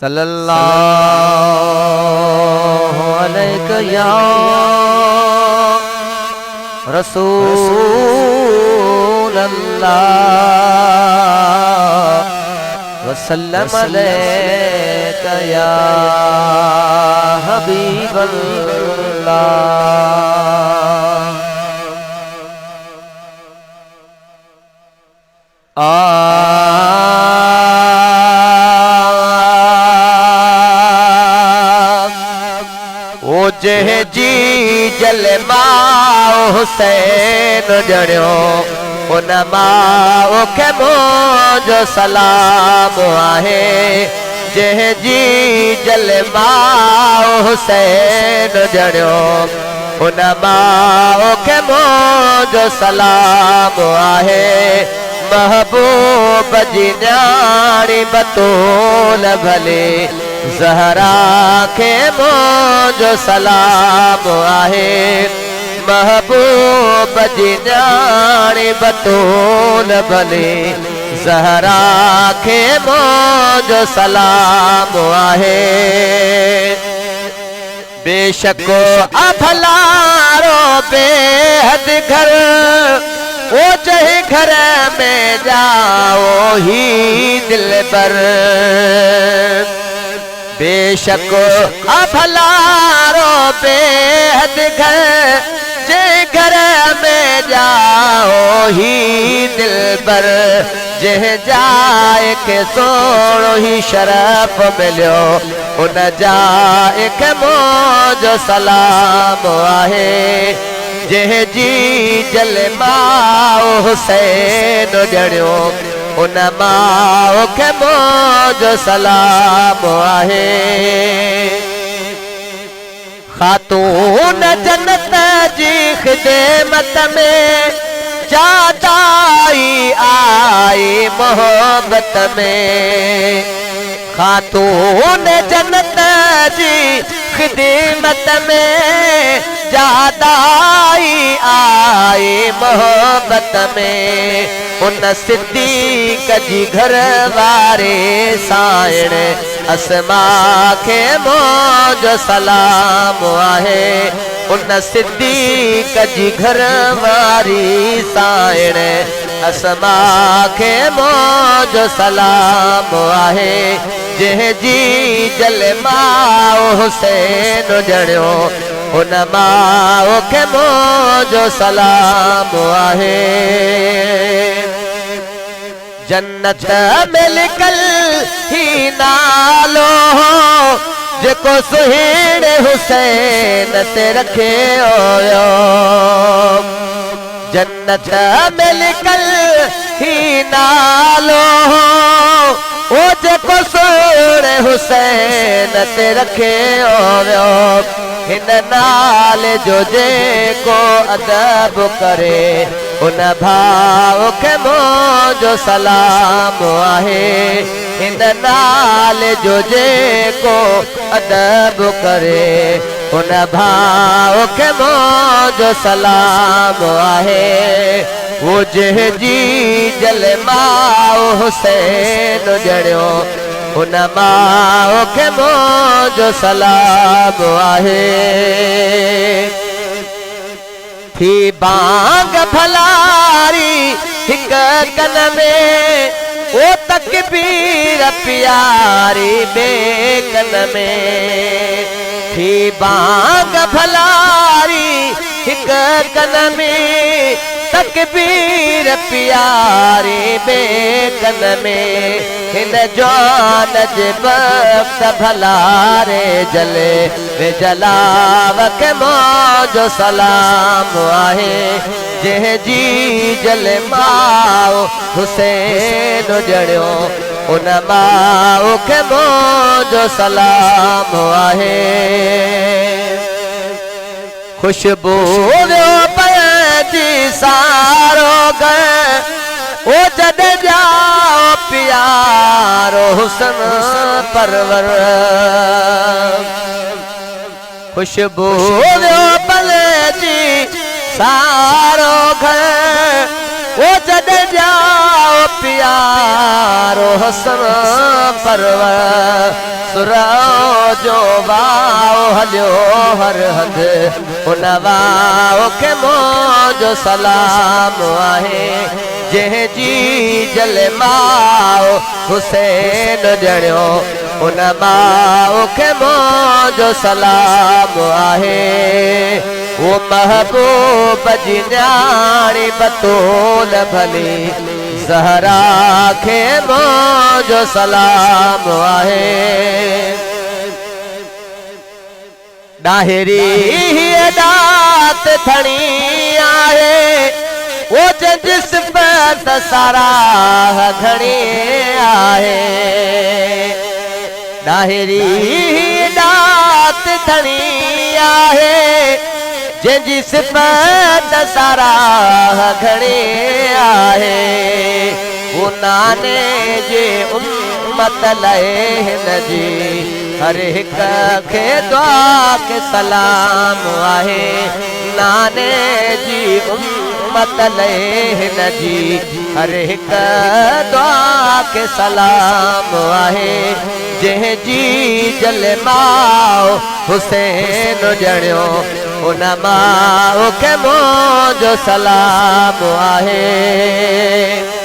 सल्लल्लाहु अलैहि या रसूल अल्लाह वसल्लम अलैका या हबीब ओ जह जी जलमाओ हुसैन जड़ियो उन माओ के मुझो सलाम आहे। जह जी जलमाओ हुसैन जड़ियो उन माओ के मुझो सलाम आहे। महबूब जी न्याणी बतूल भले ज़हरा के मुझो सलाम आहे। महबूब जी न्याणी बतूल भले ज़हरा के मुझो सलाम आहे। बेशक अभलारो बेहद घर वो चाहे घर में जाओ ही दिल पर। बेशक अभलारो बेहद घर जे घर में जाओ ही दिल पर। जह जाए के सोनो ही शरफ मिलो उन जाए के मुझो सलाम आहे। जह जी जलमाओ हुसैन जड़ियो उन माओ के मुझो सलाम आहे। खातून जन्नत जी खिदमत में जादाई आई मोहब्बत में। खातून जन्नत जी खिदमत में जादाई आई मोहब्बत में। उन सिद्दीक जी घर वारे साइण अस्मा के मुझो सलाम आहे। उन सिद्दीक जी घर वारी साइण अस्मा के मुझो सलाम आहे। जह जी जलमाओ हुसैन जड़ियो उन माओ के मुझो सलाम आहे। जन्नत में लिखल ही नालो जेको सुहिण हुसैन ते रखे होयो। जन्नत में लिखल ही नालो ओ जेको सुहिण हुसैन ते रखे होयो। हिन नाल जो जेको अदब करे उन भाव के मुझो सलाम आहे। हिन नाल जो जेको अदब करे उन भाव के मुझो सलाम आहे। वो जह जी जलमाओ हुसैन जड़ियो उन माओ के मुझो सलाम आहे। थी बांग भलारी हिक कन में वो तकबीर प्यारी बेकन में। थी बांग भलारी हिक कन में तकबीर प्यारी बेकन में। हिन जान जे वक्त भलारे जले वे जलाव के मुझो सलाम आहे। जह जी जलमाओ हुसैन जड़ियो उन माओ के मुझो सलाम आहे। खुशबू जी सारो गए ओ जद जाओ प्यारो हुसन परवर। खुशबू जी सारो घर ओ जद जाओ प्यारो वारो हसन परवर सुरा जो वाओ हलियो हर हद उन वाओ के मौजो सलाम आहे जंहिं जी जल माओ हुसैन ॼणियो उन माओ के मौजो सलाम आहे वो महबूब जी न्याणी बतूल भली ज़हरा खे मौजो सलाम आहे ॾाहिरी दात थणी आहे वो जिस पर सराह घणी आहे ॾाहिरी दात थणी आहे जंहिंजी सिफ़त सराह घणी आहे वो नाने जे उम्मत लाइ हिन जी हर हिक खे दुआ के सलाम आहे नाने जी उम्मत लाइ हिन जी हर हिक दुआ के सलाम आहे जंहिं जी जल माओ हुसैन ॼणियो उन माओ के मौजो सलाम आहे।